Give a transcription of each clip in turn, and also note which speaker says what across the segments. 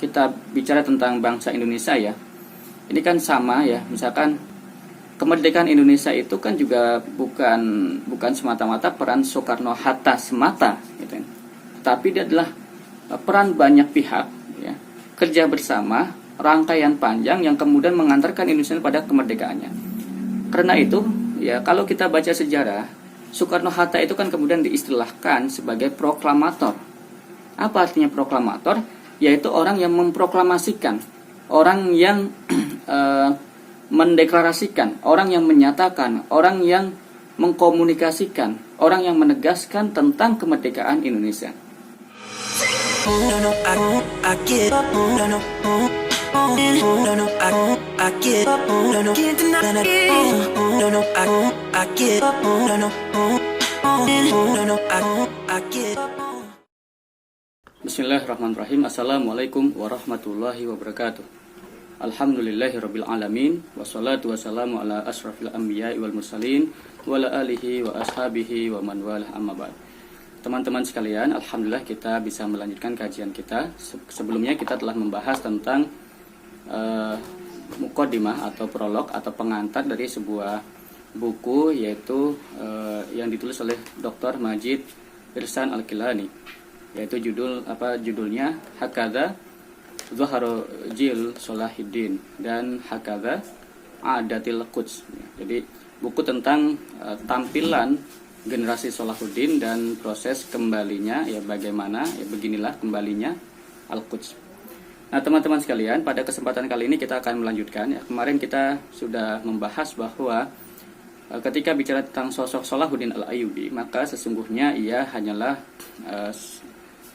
Speaker 1: kita bicara tentang bangsa Indonesia ya, ini kan sama ya, misalkan kemerdekaan Indonesia itu kan juga bukan semata-mata peran Soekarno-Hatta semata gitu ya. Tapi dia adalah peran banyak pihak ya, kerja bersama, rangkaian panjang yang kemudian mengantarkan Indonesia pada kemerdekaannya. Karena itu ya, kalau kita baca sejarah, Soekarno-Hatta itu kan kemudian diistilahkan sebagai proklamator. Apa artinya proklamator? Yaitu orang yang memproklamasikan, orang yang mendeklarasikan, orang yang menyatakan, orang yang mengkomunikasikan, orang yang menegaskan tentang kemerdekaan Indonesia. Bismillahirrahmanirrahim. Assalamualaikum warahmatullahi wabarakatuh. Alhamdulillahirabbil alamin, wassalatu wassalamu ala asrafil anbiya'i wal mursalin wa ala alihi wa ashabihi wa man walah, amma ba'd. Teman-teman sekalian, alhamdulillah kita bisa melanjutkan kajian kita. Sebelumnya kita telah membahas tentang muqaddimah atau prolog atau pengantar dari sebuah buku, yaitu yang ditulis oleh Dr. Majid Irsan Al-Kilani, yaitu judulnya Hakadha Zuharo Jil Solahiddin dan Hakadha Adatil Quds. Jadi buku tentang tampilan generasi Salahuddin dan proses kembalinya, ya bagaimana, ya beginilah kembalinya Al-Quds. Nah teman-teman sekalian, pada kesempatan kali ini kita akan melanjutkan ya. Kemarin kita sudah membahas bahwa ketika bicara tentang sosok Salahuddin Al-Ayyubi, maka sesungguhnya ia hanyalah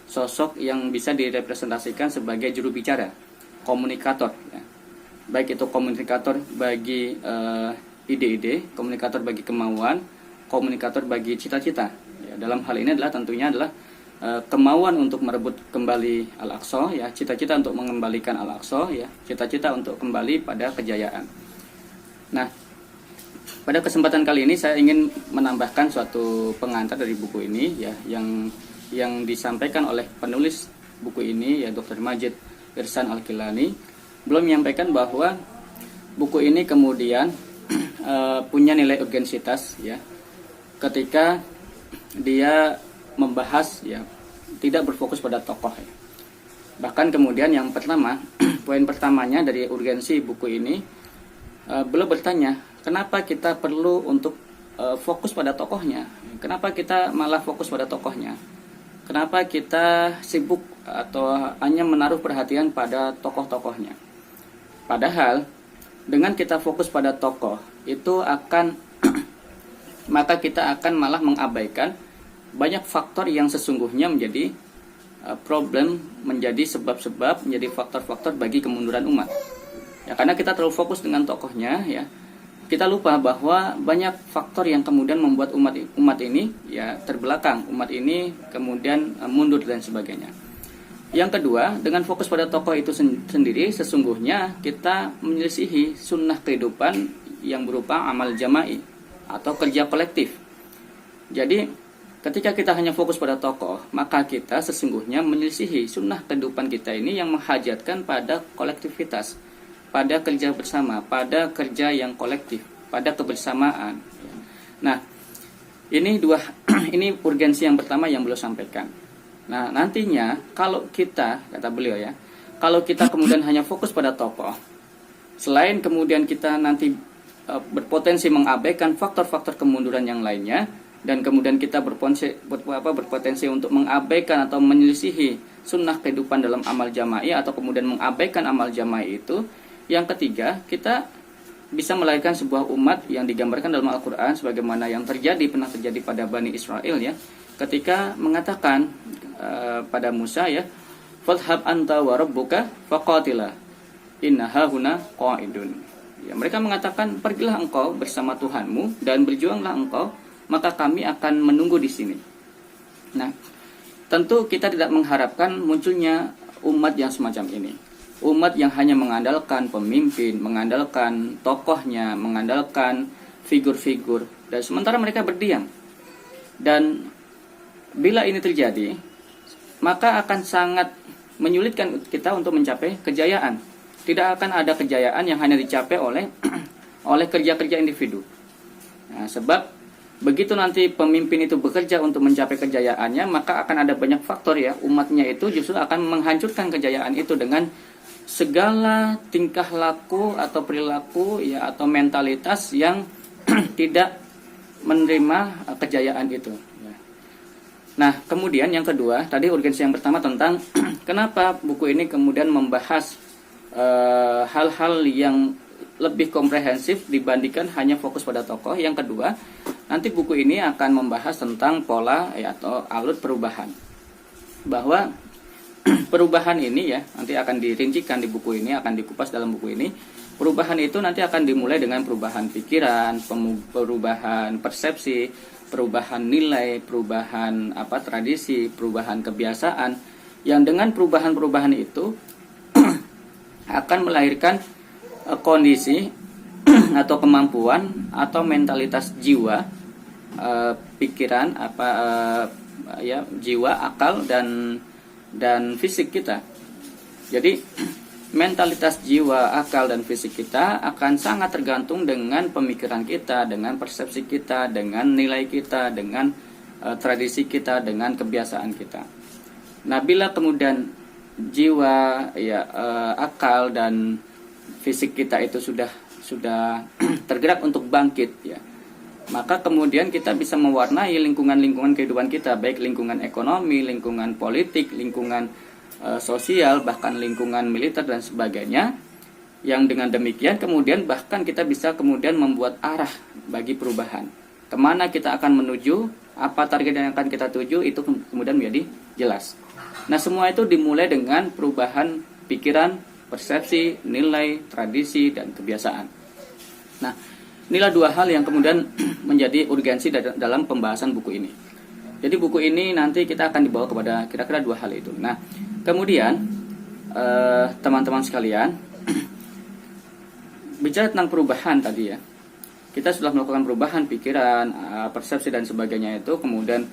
Speaker 1: sosok yang bisa direpresentasikan sebagai juru bicara, komunikator ya. Baik itu komunikator bagi ide-ide, komunikator bagi kemauan, komunikator bagi cita-cita ya. Dalam hal ini adalah tentunya adalah kemauan untuk merebut kembali Al-Aqsa ya, cita-cita untuk mengembalikan Al-Aqsa ya, cita-cita untuk kembali pada kejayaan. Nah, pada kesempatan kali ini saya ingin menambahkan suatu pengantar dari buku ini ya, yang disampaikan oleh penulis buku ini ya, Dr. Majid Irsan Al-Kilani. Belum menyampaikan bahwa buku ini kemudian punya nilai urgensitas ya, ketika dia membahas ya, tidak berfokus pada tokoh ya. Bahkan kemudian yang pertama, poin pertamanya dari urgensi buku ini, beliau bertanya, kenapa kita perlu untuk fokus pada tokohnya? Kenapa kita malah fokus pada tokohnya? Kenapa kita sibuk atau hanya menaruh perhatian pada tokoh-tokohnya? Padahal dengan kita fokus pada tokoh itu akan maka kita akan malah mengabaikan banyak faktor yang sesungguhnya menjadi problem, menjadi sebab-sebab, menjadi faktor-faktor bagi kemunduran umat. Ya, karena kita terlalu fokus dengan tokohnya ya, kita lupa bahwa banyak faktor yang kemudian membuat umat ini ya terbelakang, umat ini kemudian mundur dan sebagainya. Yang kedua, dengan fokus pada tokoh itu sendiri, sesungguhnya kita menyelisihi sunnah kehidupan yang berupa amal jama'i atau kerja kolektif. Jadi ketika kita hanya fokus pada tokoh, maka kita sesungguhnya menyelisihi sunnah kehidupan kita ini yang menghajatkan pada kolektivitas, pada kerja bersama, pada kerja yang kolektif, pada kebersamaan. Nah, ini ini urgensi yang pertama yang beliau sampaikan. Nah, nantinya kalau kita, kata beliau ya, kalau kita kemudian hanya fokus pada tokoh, selain kemudian kita nanti berpotensi mengabaikan faktor-faktor kemunduran yang lainnya, dan kemudian kita berpotensi untuk mengabaikan atau menyelisihi sunnah kehidupan dalam amal jama'i, atau kemudian mengabaikan amal jama'i itu. Yang ketiga, kita bisa melahirkan sebuah umat yang digambarkan dalam Al-Quran sebagaimana yang pernah terjadi pada Bani Israel ya, ketika mengatakan pada Musa ya, fadhhab anta wa rabbuka faqatila inna hahuna qa'idun ya, mereka mengatakan, pergilah engkau bersama Tuhanmu dan berjuanglah engkau, maka kami akan menunggu di sini. Nah, tentu kita tidak mengharapkan munculnya umat yang semacam ini. Umat yang hanya mengandalkan pemimpin, mengandalkan tokohnya, mengandalkan figur-figur, dan sementara mereka berdiam. Dan bila ini terjadi, maka akan sangat menyulitkan kita untuk mencapai kejayaan. Tidak akan ada kejayaan yang hanya dicapai oleh oleh kerja-kerja individu. Nah, sebab begitu nanti pemimpin itu bekerja untuk mencapai kejayaannya, maka akan ada banyak faktor ya, umatnya itu justru akan menghancurkan kejayaan itu dengan segala tingkah laku atau perilaku ya atau mentalitas yang tidak menerima kejayaan itu. Nah, kemudian yang kedua, tadi urgensi yang pertama tentang kenapa buku ini kemudian membahas hal-hal yang lebih komprehensif dibandingkan hanya fokus pada tokoh. Yang kedua, nanti buku ini akan membahas tentang pola ya, atau alur perubahan. Bahwa perubahan ini ya nanti akan dirincikan di buku ini, akan dikupas dalam buku ini. Perubahan itu nanti akan dimulai dengan perubahan pikiran, perubahan persepsi, perubahan nilai, perubahan tradisi, perubahan kebiasaan. Yang dengan perubahan-perubahan itu akan melahirkan kondisi atau kemampuan atau mentalitas jiwa, pikiran jiwa, akal dan fisik kita. Jadi mentalitas jiwa, akal dan fisik kita akan sangat tergantung dengan pemikiran kita, dengan persepsi kita, dengan nilai kita, dengan tradisi kita, dengan kebiasaan kita. Nah, bila kemudian jiwa, akal dan fisik kita itu sudah tergerak untuk bangkit ya, maka kemudian kita bisa mewarnai lingkungan-lingkungan kehidupan kita, baik lingkungan ekonomi, lingkungan politik, lingkungan sosial, bahkan lingkungan militer dan sebagainya. Yang dengan demikian kemudian bahkan kita bisa kemudian membuat arah bagi perubahan. Kemana kita akan menuju, apa target yang akan kita tuju, itu kemudian menjadi jelas. Nah, semua itu dimulai dengan perubahan pikiran, persepsi, nilai, tradisi, dan kebiasaan. Nah, inilah dua hal yang kemudian menjadi urgensi dalam pembahasan buku ini. Jadi buku ini nanti kita akan dibawa kepada kira-kira dua hal itu. Nah, kemudian teman-teman sekalian, bicara tentang perubahan tadi ya, kita sudah melakukan perubahan pikiran, persepsi dan sebagainya itu, kemudian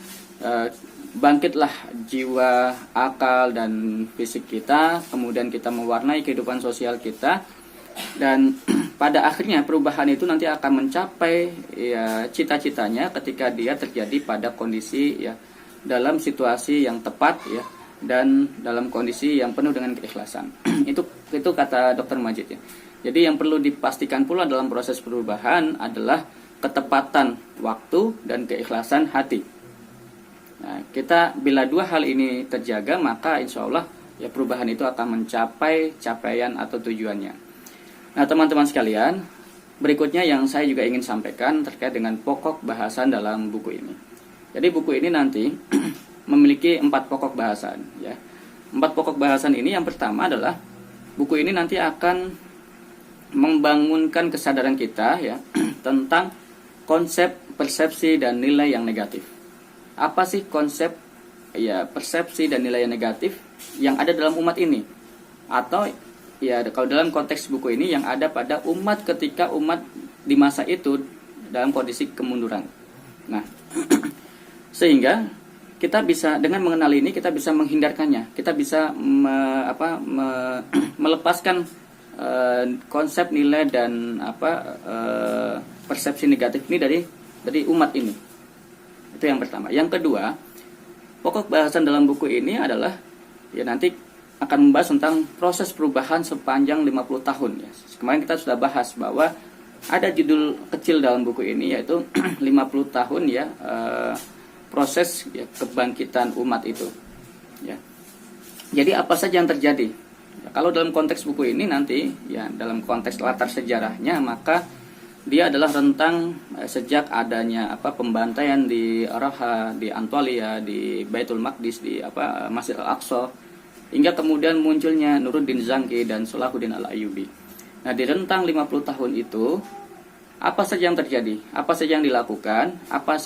Speaker 1: bangkitlah jiwa, akal dan fisik kita, kemudian kita mewarnai kehidupan sosial kita, dan pada akhirnya perubahan itu nanti akan mencapai ya cita-citanya ketika dia terjadi pada kondisi ya dalam situasi yang tepat ya, dan dalam kondisi yang penuh dengan keikhlasan. itu kata Dr. Majid ya. Jadi yang perlu dipastikan pula dalam proses perubahan adalah ketepatan waktu dan keikhlasan hati. Nah, kita bila dua hal ini terjaga, maka insya Allah ya perubahan itu akan mencapai capaian atau tujuannya. Nah, teman-teman sekalian, berikutnya yang saya juga ingin sampaikan terkait dengan pokok bahasan dalam buku ini. Jadi buku ini nanti memiliki 4 pokok bahasan ya. 4 pokok bahasan ini, yang pertama adalah buku ini nanti akan membangunkan kesadaran kita ya tentang konsep, persepsi dan nilai yang negatif. Apa sih konsep ya persepsi dan nilai yang negatif yang ada dalam umat ini? Atau ya kalau dalam konteks buku ini yang ada pada umat ketika umat di masa itu dalam kondisi kemunduran. Nah, sehingga kita bisa dengan mengenal ini kita bisa menghindarkannya. Kita bisa melepaskan konsep nilai dan persepsi negatif ini dari umat ini. Itu yang pertama. Yang kedua, pokok bahasan dalam buku ini adalah ya nanti akan membahas tentang proses perubahan sepanjang 50 tahun ya. Kemarin kita sudah bahas bahwa ada judul kecil dalam buku ini yaitu 50 tahun ya proses ya, kebangkitan umat itu ya. Jadi apa saja yang terjadi? Ya, kalau dalam konteks buku ini nanti ya dalam konteks latar sejarahnya, maka dia adalah rentang sejak adanya pembantaian di Araha, di Antolia, di Baitul Maqdis, di Masjid Al-Aqsa, hingga kemudian munculnya Nuruddin Zangki dan Salahuddin Al-Ayyubi. Nah, di rentang 50 tahun itu apa saja yang terjadi? Apa saja yang dilakukan? Apa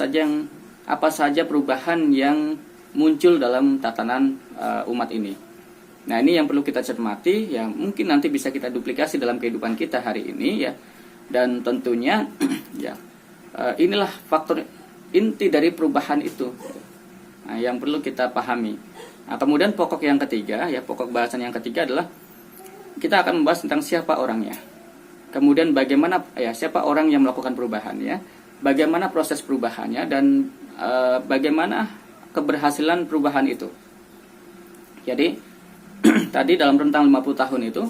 Speaker 1: saja perubahan yang muncul dalam tatanan umat ini? Nah, ini yang perlu kita cermati ya, mungkin nanti bisa kita duplikasi dalam kehidupan kita hari ini ya. Dan tentunya ya inilah faktor inti dari perubahan itu. Nah, yang perlu kita pahami. Nah, kemudian pokok yang ketiga, ya pokok bahasan yang ketiga adalah kita akan membahas tentang siapa orangnya. Kemudian bagaimana ya siapa orang yang melakukan perubahan ya, bagaimana proses perubahannya dan bagaimana keberhasilan perubahan itu. Jadi tadi dalam rentang 50 tahun itu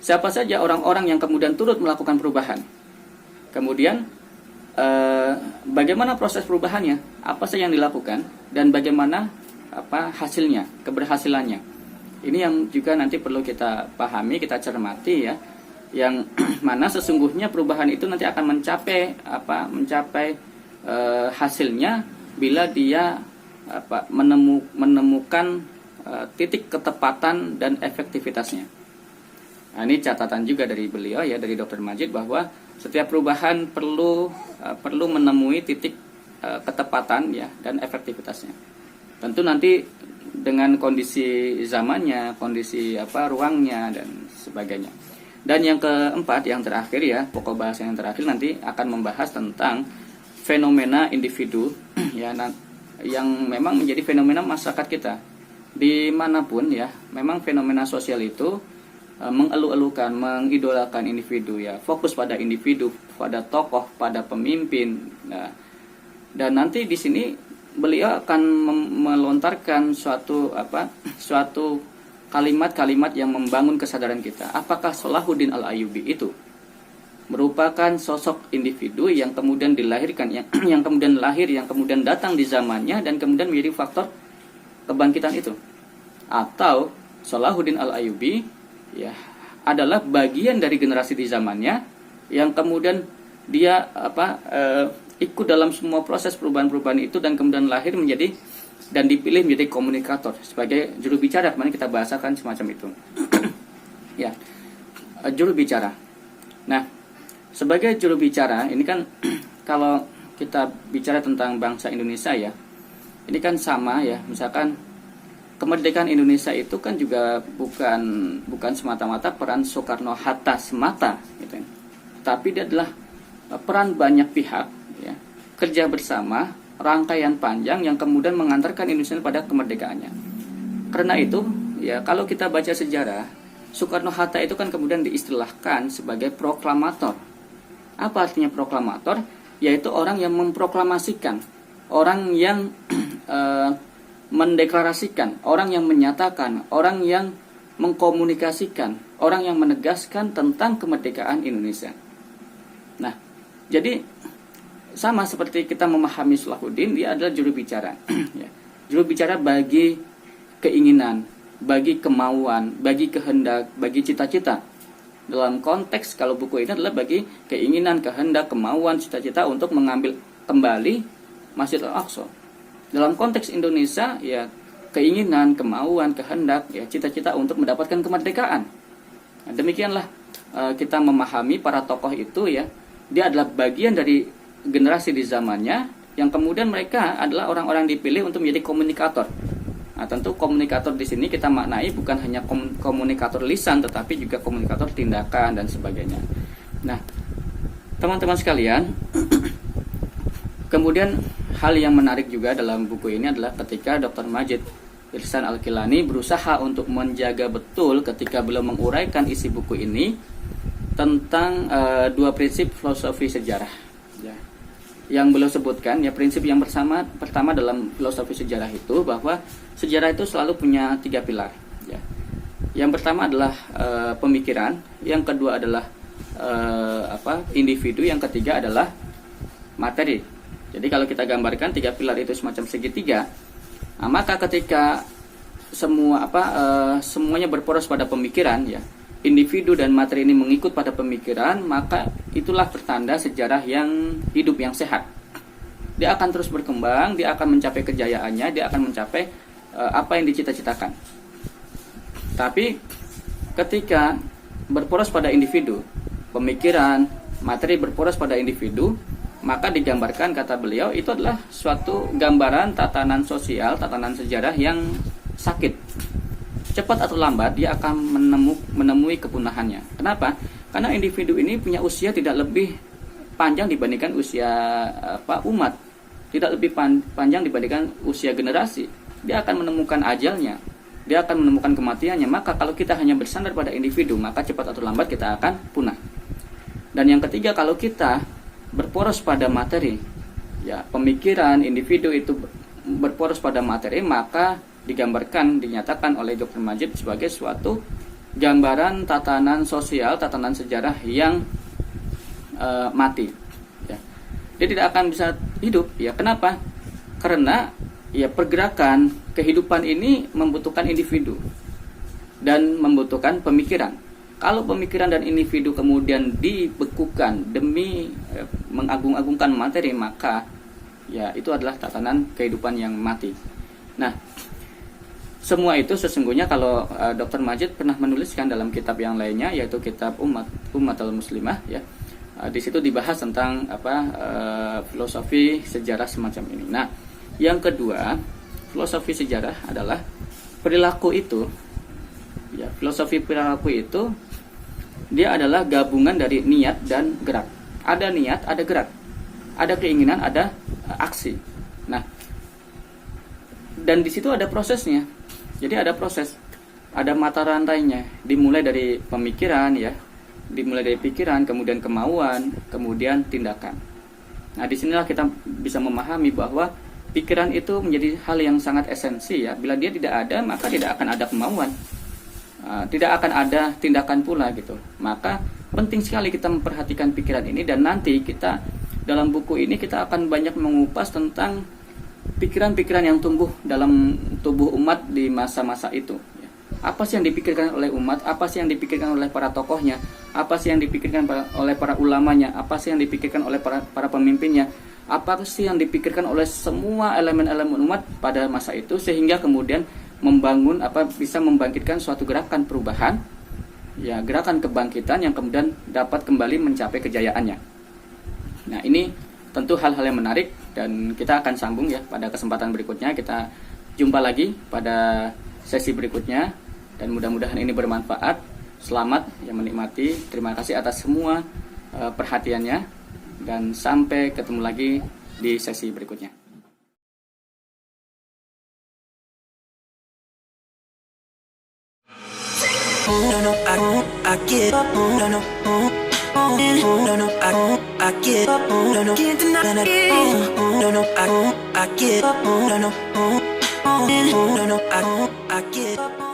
Speaker 1: siapa saja orang-orang yang kemudian turut melakukan perubahan. Kemudian bagaimana proses perubahannya, apa saja yang dilakukan dan bagaimana hasilnya, keberhasilannya. Ini yang juga nanti perlu kita pahami, kita cermati ya. Yang mana sesungguhnya perubahan itu nanti akan mencapai hasilnya bila dia menemukan titik ketepatan dan efektivitasnya. Nah, ini catatan juga dari beliau ya, dari Dr. Majid, bahwa setiap perubahan perlu menemui titik ketepatan ya dan efektivitasnya. Tentu nanti dengan kondisi zamannya, kondisi ruangnya dan sebagainya. Dan yang keempat, yang terakhir ya, pokok bahasan yang terakhir nanti akan membahas tentang fenomena individu ya, yang memang menjadi fenomena masyarakat kita. Dimanapun ya, memang fenomena sosial itu mengeluh-elukan, mengidolakan individu ya, fokus pada individu, pada tokoh, pada pemimpin. Nah, dan nanti di sini beliau akan melontarkan suatu kalimat-kalimat yang membangun kesadaran kita. Apakah Salahuddin Al-Ayyubi itu merupakan sosok individu yang kemudian dilahirkan, yang kemudian lahir, yang kemudian datang di zamannya dan kemudian menjadi faktor kebangkitan itu, atau Salahuddin Al-Ayyubi ya adalah bagian dari generasi di zamannya yang kemudian dia ikut dalam semua proses perubahan-perubahan itu dan kemudian lahir menjadi dan dipilih menjadi komunikator sebagai juru bicara. Kemarin kita bahasakan semacam itu. Ya, juru bicara. Nah, sebagai juru bicara ini kan kalau kita bicara tentang bangsa Indonesia ya, ini kan sama ya, misalkan kemerdekaan Indonesia itu kan juga bukan semata-mata peran Soekarno-Hatta semata gitu. Tapi dia adalah peran banyak pihak ya, kerja bersama, rangkaian panjang yang kemudian mengantarkan Indonesia pada kemerdekaannya. Karena itu ya, kalau kita baca sejarah, Soekarno-Hatta itu kan kemudian diistilahkan sebagai proklamator. Apa artinya proklamator? Yaitu orang yang memproklamasikan, orang yang mendeklarasikan, orang yang menyatakan, orang yang mengkomunikasikan, orang yang menegaskan tentang kemerdekaan Indonesia. Nah, jadi sama seperti kita memahami Salahuddin, dia adalah juru bicara. Ya. Juru bicara bagi keinginan, bagi kemauan, bagi kehendak, bagi cita-cita. Dalam konteks kalau buku ini adalah bagi keinginan, kehendak, kemauan, cita-cita untuk mengambil kembali Masjid Al-Aqsa. Dalam konteks Indonesia ya, keinginan, kemauan, kehendak ya, cita-cita untuk mendapatkan kemerdekaan. Nah, demikianlah kita memahami para tokoh itu ya, dia adalah bagian dari generasi di zamannya yang kemudian mereka adalah orang-orang dipilih untuk menjadi komunikator. Nah, tentu komunikator di sini kita maknai bukan hanya komunikator lisan, tetapi juga komunikator tindakan dan sebagainya. Nah, teman-teman sekalian, kemudian hal yang menarik juga dalam buku ini adalah ketika Dr. Majid Ihsan Al-Kilani berusaha untuk menjaga betul ketika beliau menguraikan isi buku ini tentang dua prinsip filosofi sejarah. Ya. Yang beliau sebutkan ya, prinsip yang pertama dalam filosofi sejarah itu bahwa sejarah itu selalu punya 3 pilar. Ya. Yang pertama adalah pemikiran, yang kedua adalah individu, yang ketiga adalah materi. Jadi kalau kita gambarkan 3 pilar itu semacam segitiga, nah, maka ketika semuanya berporos pada pemikiran ya, individu dan materi ini mengikut pada pemikiran, maka itulah pertanda sejarah yang hidup, yang sehat. Dia akan terus berkembang, dia akan mencapai kejayaannya, dia akan mencapai apa yang dicita-citakan. Tapi ketika berporos pada individu, pemikiran, materi berporos pada individu, maka digambarkan, kata beliau, itu adalah suatu gambaran tatanan sosial, tatanan sejarah yang sakit. Cepat atau lambat dia akan menemui kepunahannya. Kenapa? Karena individu ini punya usia tidak lebih panjang dibandingkan usia umat, tidak lebih panjang dibandingkan usia generasi. dia akan menemukan ajalnya, dia akan menemukan kematiannya. Maka kalau kita hanya bersandar pada individu, maka cepat atau lambat kita akan punah. Dan yang ketiga, kalau kita berporos pada materi, ya pemikiran individu itu berporos pada materi, maka dinyatakan oleh Dr. Majid sebagai suatu gambaran tatanan sosial, tatanan sejarah yang mati. Ya. Dia tidak akan bisa hidup. Ya, kenapa? Karena ya pergerakan kehidupan ini membutuhkan individu dan membutuhkan pemikiran. Kalau pemikiran dan individu kemudian dibekukan demi mengagung-agungkan materi, maka ya itu adalah tatanan kehidupan yang mati. Nah, semua itu sesungguhnya kalau Dr. Majid pernah menuliskan dalam kitab yang lainnya, yaitu kitab Ummatul Muslimah, ya. Di situ dibahas tentang filosofi sejarah semacam ini. Nah, yang kedua, filosofi sejarah adalah perilaku itu. Ya, filosofi perilaku itu dia adalah gabungan dari niat dan gerak. Ada niat, ada gerak. Ada keinginan, ada aksi. Nah, dan di situ ada prosesnya. Jadi ada proses, ada mata rantainya. Dimulai dari pemikiran, ya, dimulai dari pikiran, kemudian kemauan, kemudian tindakan. Nah, disinilah kita bisa memahami bahwa pikiran itu menjadi hal yang sangat esensi, ya. Bila dia tidak ada, maka tidak akan ada kemauan, tidak akan ada tindakan pula, gitu. Maka penting sekali kita memperhatikan pikiran ini, dan nanti kita dalam buku ini kita akan banyak mengupas tentang pikiran-pikiran yang tumbuh dalam tubuh umat di masa-masa itu. Apa sih yang dipikirkan oleh umat? Apa sih yang dipikirkan oleh para tokohnya? Apa sih yang dipikirkan oleh para ulamanya? Apa sih yang dipikirkan oleh para pemimpinnya? Apa sih yang dipikirkan oleh semua elemen-elemen umat pada masa itu, sehingga kemudian bisa membangkitkan suatu gerakan perubahan, ya, gerakan kebangkitan yang kemudian dapat kembali mencapai kejayaannya. Nah, ini tentu hal-hal yang menarik, dan kita akan sambung, ya, pada kesempatan berikutnya. Kita jumpa lagi pada sesi berikutnya, dan mudah-mudahan ini bermanfaat. Selamat yang menikmati. Terima kasih atas semua perhatiannya, dan sampai ketemu lagi di sesi berikutnya. I get up.